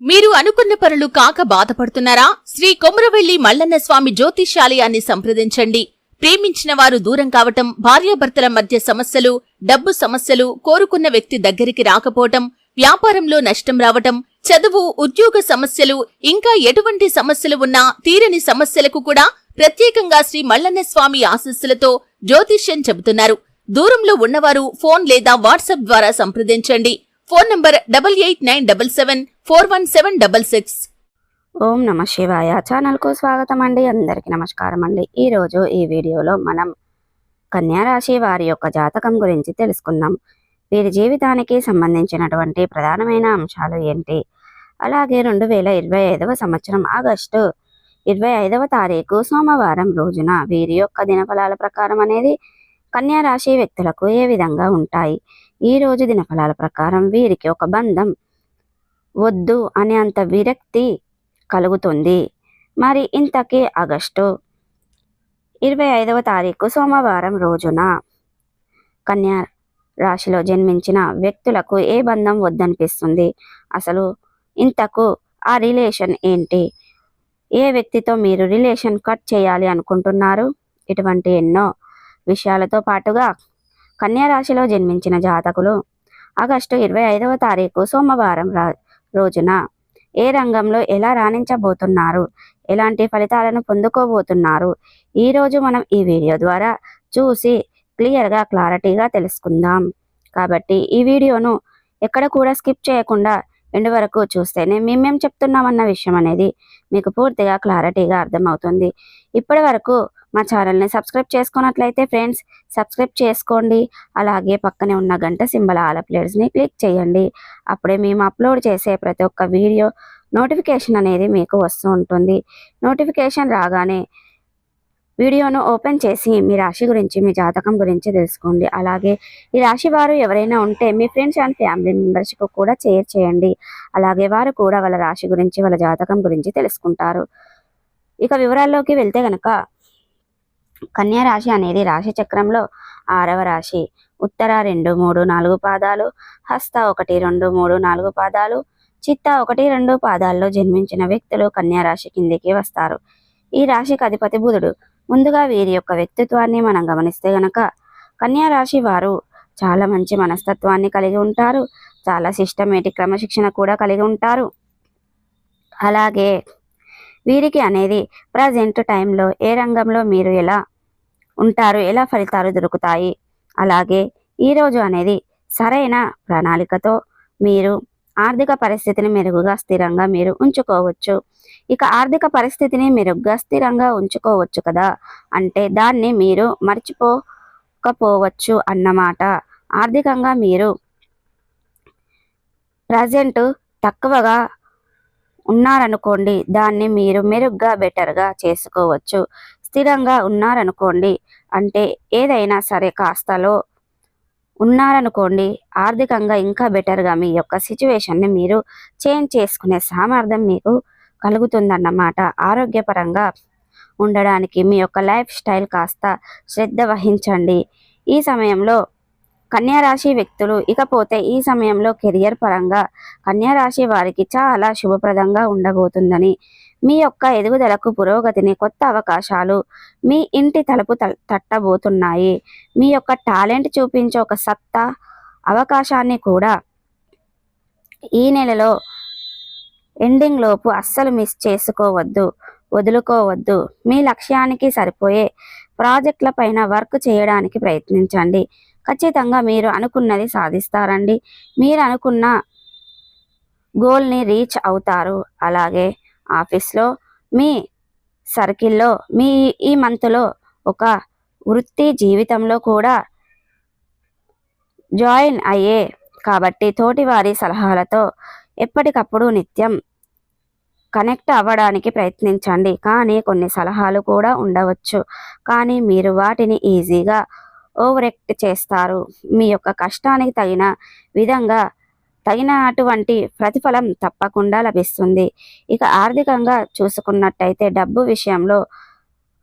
మీరు అనుకున్న పనులు కాక బాధపడుతున్నారా? శ్రీ కొమురవెల్లి మల్లన్న స్వామి జ్యోతిష్యాలయాన్ని సంప్రదించండి. ప్రేమించిన వారు దూరం కావటం, భార్యాభర్తల మధ్య సమస్యలు, డబ్బు సమస్యలు, కోరుకున్న వ్యక్తి దగ్గరికి రాకపోవటం, వ్యాపారంలో నష్టం రావటం, చదువు, ఉద్యోగ సమస్యలు, ఇంకా ఎటువంటి సమస్యలు ఉన్నా తీరని సమస్యలకు కూడా ప్రత్యేకంగా శ్రీ మల్లన్న స్వామి ఆశీస్సులతో జ్యోతిష్యం చెబుతున్నారు. దూరంలో ఉన్నవారు ఫోన్ లేదా వాట్సాప్ ద్వారా సంప్రదించండి. Phone number 8897741766. ఓం నమ శివాయ. ఛానల్కు స్వాగతం అండి. అందరికీ నమస్కారం అండి. ఈరోజు ఈ వీడియోలో మనం కన్యా రాశి వారి యొక్క జాతకం గురించి తెలుసుకుందాం. వీరి జీవితానికి సంబంధించినటువంటి ప్రధానమైన అంశాలు ఏంటి, అలాగే 2025వ సంవత్సరం ఆగస్టు 25వ తారీఖు సోమవారం రోజున వీరి యొక్క దినఫలాల ప్రకారం అనేది కన్యా రాశి వ్యక్తులకు ఏ విధంగా ఉంటాయి. ఈ రోజు దినఫలాల ప్రకారం వీరికి ఒక బంధం వద్దు అనే అంత విరక్తి కలుగుతుంది. మరి ఇంతకీ ఆగస్టు 25వ తారీఖు సోమవారం రోజున కన్యా రాశిలో జన్మించిన వ్యక్తులకు ఏ బంధం వద్దనిపిస్తుంది, అసలు ఇంతకు ఆ రిలేషన్ ఏంటి, ఏ వ్యక్తితో మీరు రిలేషన్ కట్ చేయాలి అనుకుంటున్నారు, ఇటువంటి ఎన్నో విషయాలతో పాటుగా కన్యా రాశిలో జన్మించిన జాతకులు ఆగస్టు 25వ తారీఖు సోమవారం రోజున ఏ రంగంలో ఎలా రాణించబోతున్నారు, ఎలాంటి ఫలితాలను పొందుకోబోతున్నారు, ఈరోజు మనం ఈ వీడియో ద్వారా చూసి క్లియర్గా క్లారిటీగా తెలుసుకుందాం. కాబట్టి ఈ వీడియోను ఎక్కడ కూడా స్కిప్ చేయకుండా ఎండ్ వరకు చూస్తేనే మేమేం చెప్తున్నామన్న విషయం అనేది మీకు పూర్తిగా క్లారిటీగా అర్థమవుతుంది. ఇప్పటి వరకు మా ఛానల్ని సబ్స్క్రైబ్ చేసుకున్నట్లయితే ఫ్రెండ్స్ సబ్స్క్రైబ్ చేసుకోండి. అలాగే పక్కనే ఉన్న గంట సింబల్ ఆల్ అప్డేట్స్ని క్లిక్ చేయండి. అప్పుడే మేము అప్లోడ్ చేసే ప్రతి ఒక్క వీడియో నోటిఫికేషన్ అనేది మీకు వస్తూ ఉంటుంది. నోటిఫికేషన్ రాగానే వీడియోను ఓపెన్ చేసి మీ రాశి గురించి, మీ జాతకం గురించి తెలుసుకోండి. అలాగే ఈ రాశి వారు ఎవరైనా ఉంటే మీ ఫ్రెండ్స్ అండ్ ఫ్యామిలీ మెంబర్స్కి కూడా షేర్ చేయండి. అలాగే వారు కూడా వాళ్ళ రాశి గురించి, వాళ్ళ జాతకం గురించి తెలుసుకుంటారు. ఇక వివరాల్లోకి వెళ్తే గనక కన్యా రాశి అనేది రాశి చక్రంలో 6వ రాశి. ఉత్తర 2, 3, 4 పాదాలు, హస్త 1, 2, 3, 4 పాదాలు, చిత్త 1, 2 పాదాల్లో జన్మించిన వ్యక్తులు కన్యా రాశి కిందికి వస్తారు. ఈ రాశికి అధిపతి బుధుడు. ముందుగా వీరి యొక్క వ్యక్తిత్వాన్ని మనం గమనిస్తే గనక కన్యా రాశి వారు చాలా మంచి మనస్తత్వాన్ని కలిగి ఉంటారు. చాలా సిస్టమేటిక్ క్రమశిక్షణ కూడా కలిగి ఉంటారు. అలాగే వీరికి అనేది ప్రజెంట్ టైంలో ఏ రంగంలో మీరు ఎలా ఉంటారు, ఎలా ఫలితాలు దొరుకుతాయి, అలాగే ఈరోజు అనేది సరైన ప్రణాళికతో మీరు ఆర్థిక పరిస్థితిని మెరుగుగా స్థిరంగా మీరు ఉంచుకోవచ్చు. ఇక ఆర్థిక పరిస్థితిని మెరుగ్గా స్థిరంగా ఉంచుకోవచ్చు కదా అంటే దాన్ని మీరు మర్చిపోకపోవచ్చు అన్నమాట. ఆర్థికంగా మీరు ప్రజెంట్ తక్కువగా ఉన్నారనుకోండి, దాన్ని మీరు మెరుగ్గా బెటర్గా చేసుకోవచ్చు. స్థిరంగా ఉన్నారనుకోండి అంటే ఏదైనా సరే కాస్తలో ఉన్నారనుకోండి, ఆర్థికంగా ఇంకా బెటర్గా మీ యొక్క సిచ్యువేషన్ని మీరు చేంజ్ చేసుకునే సామర్థ్యం మీకు కలుగుతుందన్నమాట. ఆరోగ్యపరంగా ఉండడానికి మీ యొక్క లైఫ్ స్టైల్ కాస్త శ్రద్ధ వహించండి ఈ సమయంలో కన్యా రాశి వ్యక్తులు. ఇకపోతే ఈ సమయంలో కెరియర్ పరంగా కన్యా రాశి వారికి చాలా శుభప్రదంగా ఉండబోతుందని, మీ యొక్క ఎదుగుదలకు, పురోగతిని, కొత్త అవకాశాలు మీ ఇంటి తలుపు తట్టబోతున్నాయి. మీ యొక్క టాలెంట్ చూపించే ఒక సత్తా అవకాశాన్ని కూడా ఈ నెలలో ఎండింగ్ లోపు అస్సలు మిస్ చేసుకోవద్దు, వదులుకోవద్దు. మీ లక్ష్యానికి సరిపోయే ప్రాజెక్టుల పైన వర్క్ చేయడానికి ప్రయత్నించండి. ఖచ్చితంగా మీరు అనుకున్నది సాధిస్తారండి. మీరు అనుకున్న గోల్ని రీచ్ అవుతారు. అలాగే ఆఫీస్లో, మీ సర్కిల్లో, మీ ఈ మంత్లో ఒక వృత్తి జీవితంలో కూడా జాయిన్ అయ్యే కాబట్టి తోటివారి సలహాలతో ఎప్పటికప్పుడు నిత్యం కనెక్ట్ అవ్వడానికి ప్రయత్నించండి. కానీ కొన్ని సలహాలు కూడా ఉండవచ్చు, కానీ మీరు వాటిని ఈజీగా ఓవరెక్ట్ చేస్తారు. మీ యొక్క కష్టానికి తగిన విధంగా తగినటువంటి ప్రతిఫలం తప్పకుండా లభిస్తుంది. ఇక ఆర్థికంగా చూసుకున్నట్టయితే డబ్బు విషయంలో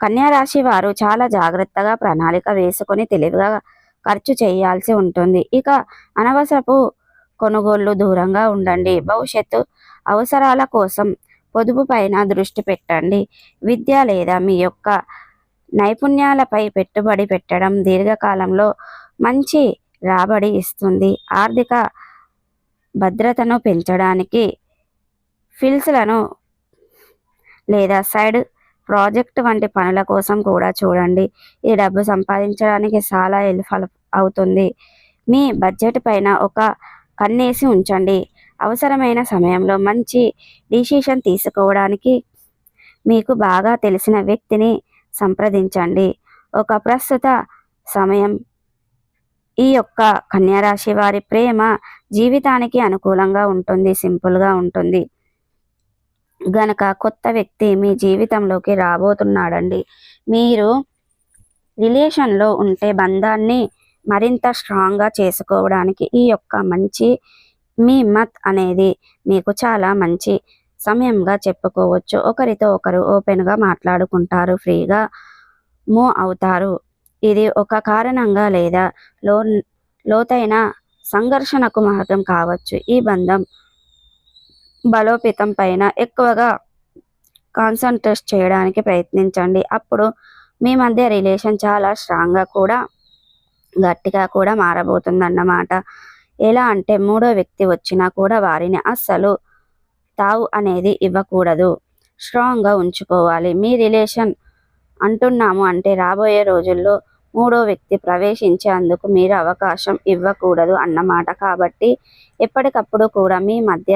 కన్యా రాశి వారు చాలా జాగ్రత్తగా ప్రణాళిక వేసుకొని తెలివిగా ఖర్చు చేయాల్సి ఉంటుంది. ఇక అనవసరపు కొనుగోళ్లు దూరంగా ఉండండి. భవిష్యత్తు అవసరాల కోసం పొదుపు పైన దృష్టి పెట్టండి. విద్య లేదా మీ యొక్క నైపుణ్యాలపై పెట్టుబడి పెట్టడం దీర్ఘకాలంలో మంచి రాబడి ఇస్తుంది. ఆర్థిక భద్రతను పెంచడానికి ఫిల్స్లను లేదా సైడ్ ప్రాజెక్ట్ వంటి పనుల కోసం కూడా చూడండి. ఈ డబ్బు సంపాదించడానికి చాలా హెల్ప్ఫుల్ అవుతుంది. మీ బడ్జెట్ పైన ఒక కన్నేసి ఉంచండి. అవసరమైన సమయంలో మంచి డిసిషన్ తీసుకోవడానికి మీకు బాగా తెలిసిన వ్యక్తిని సంప్రదించండి. ఒక ప్రస్తుత సమయం ఈ యొక్క కన్యా రాశి వారి ప్రేమ జీవితానికి అనుకూలంగా ఉంటుంది, సింపుల్గా ఉంటుంది గనక కొత్త వ్యక్తి మీ జీవితంలోకి రాబోతున్నాడండి. మీరు రిలేషన్లో ఉంటే బంధాన్ని మరింత స్ట్రాంగ్గా చేసుకోవడానికి ఈ యొక్క మంచి మీ మత్ అనేది మీకు చాలా మంచి సమయంగా చెప్పుకోవచ్చు. ఒకరితో ఒకరు ఓపెన్గా మాట్లాడుకుంటారు, ఫ్రీగా మూవ్ అవుతారు. ఇది ఒక కారణంగా లేదా లోతైన సంఘర్షణకు మార్గం కావచ్చు. ఈ బంధం బలోపేతం పైన ఎక్కువగా కాన్సన్ట్రేట్ చేయడానికి ప్రయత్నించండి. అప్పుడు మీ మధ్య రిలేషన్ చాలా స్ట్రాంగ్గా కూడా గట్టిగా కూడా మారబోతుందన్నమాట. ఎలా అంటే మూడో వ్యక్తి వచ్చినా కూడా వారిని అస్సలు తావు అనేది ఇవ్వకూడదు, స్ట్రాంగ్గా ఉంచుకోవాలి. మీ రిలేషన్ అంటున్నాము అంటే రాబోయే రోజుల్లో మూడో వ్యక్తి ప్రవేశించేందుకు మీరు అవకాశం ఇవ్వకూడదు అన్నమాట. కాబట్టి ఎప్పటికప్పుడు కూడా మీ మధ్య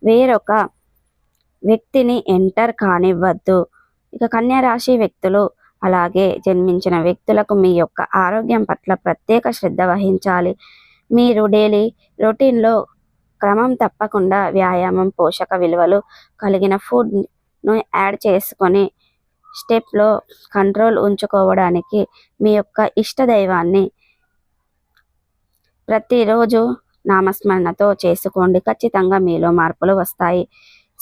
వేరొక వ్యక్తిని ఎంటర్ కానివ్వద్దు. ఇక కన్యా రాశి వ్యక్తులు అలాగే జన్మించిన వ్యక్తులకు మీ యొక్క ఆరోగ్యం పట్ల ప్రత్యేక శ్రద్ధ వహించాలి. మీరు డైలీ రొటీన్లో క్రమం తప్పకుండా వ్యాయామం, పోషక విలువలు కలిగిన ఫుడ్ను యాడ్ చేసుకొని స్టెప్లో కంట్రోల్ ఉంచుకోవడానికి మీ యొక్క ఇష్టదైవాన్ని ప్రతిరోజు నామస్మరణతో చేసుకోండి. ఖచ్చితంగా మీలో మార్పులు వస్తాయి.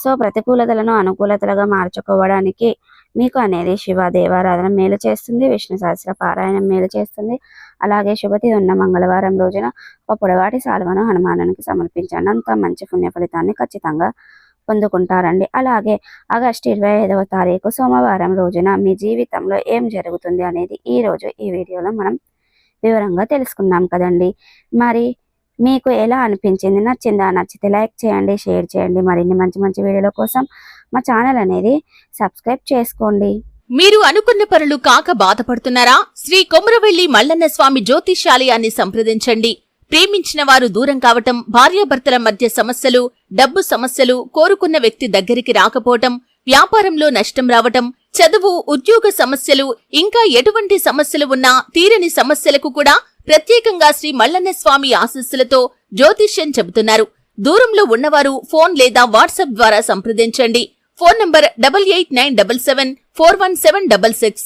సో ప్రతికూలతలను అనుకూలతలుగా మార్చుకోవడానికి మీకు అనేది శివ దేవారాధన మేలు చేస్తుంది, విష్ణు సహస్ర పారాయణం మేలు చేస్తుంది. అలాగే శుభతి ఉన్న మంగళవారం రోజున ఒక పొడవాటి సాల్వను హనుమానునికి సమర్పించండి. అంత మంచి పుణ్య ఫలితాన్ని ఖచ్చితంగా పొందుకుంటారండి. అలాగే ఆగస్టు 25వ తారీఖు సోమవారం రోజున మీ జీవితంలో ఏం జరుగుతుంది అనేది ఈరోజు ఈ వీడియోలో మనం వివరంగా తెలుసుకున్నాం కదండి. మరి మీకు ఎలా అనిపించింది? నచ్చిందా? నచ్చితే లైక్ చేయండి, షేర్ చేయండి. మరిన్ని మంచి మంచి వీడియోల కోసం మా ఛానల్ అనేది సబ్స్క్రైబ్ చేసుకోండి. మీరు అనుకున్న పనులు కాక బాధపడుతున్నారా? శ్రీ కొమురవెల్లి మల్లన్న స్వామి జ్యోతిష్యాలయాన్ని సంప్రదించండి. ప్రేమించిన వారు దూరం కావటం, భార్యాభర్తల మధ్య సమస్యలు, డబ్బు సమస్యలు, కోరుకున్న వ్యక్తి దగ్గరికి రాకపోవటం, వ్యాపారంలో నష్టం రావటం, చదువు, ఉద్యోగ సమస్యలు, ఇంకా ఎటువంటి సమస్యలు ఉన్నా తీరని సమస్యలకు కూడా ప్రత్యేకంగా శ్రీ మల్లన్న స్వామి ఆశీస్సులతో జ్యోతిష్యం చెబుతున్నారు. దూరంలో ఉన్నవారు ఫోన్ లేదా వాట్సాప్ ద్వారా సంప్రదించండి. Phone number 8897741766.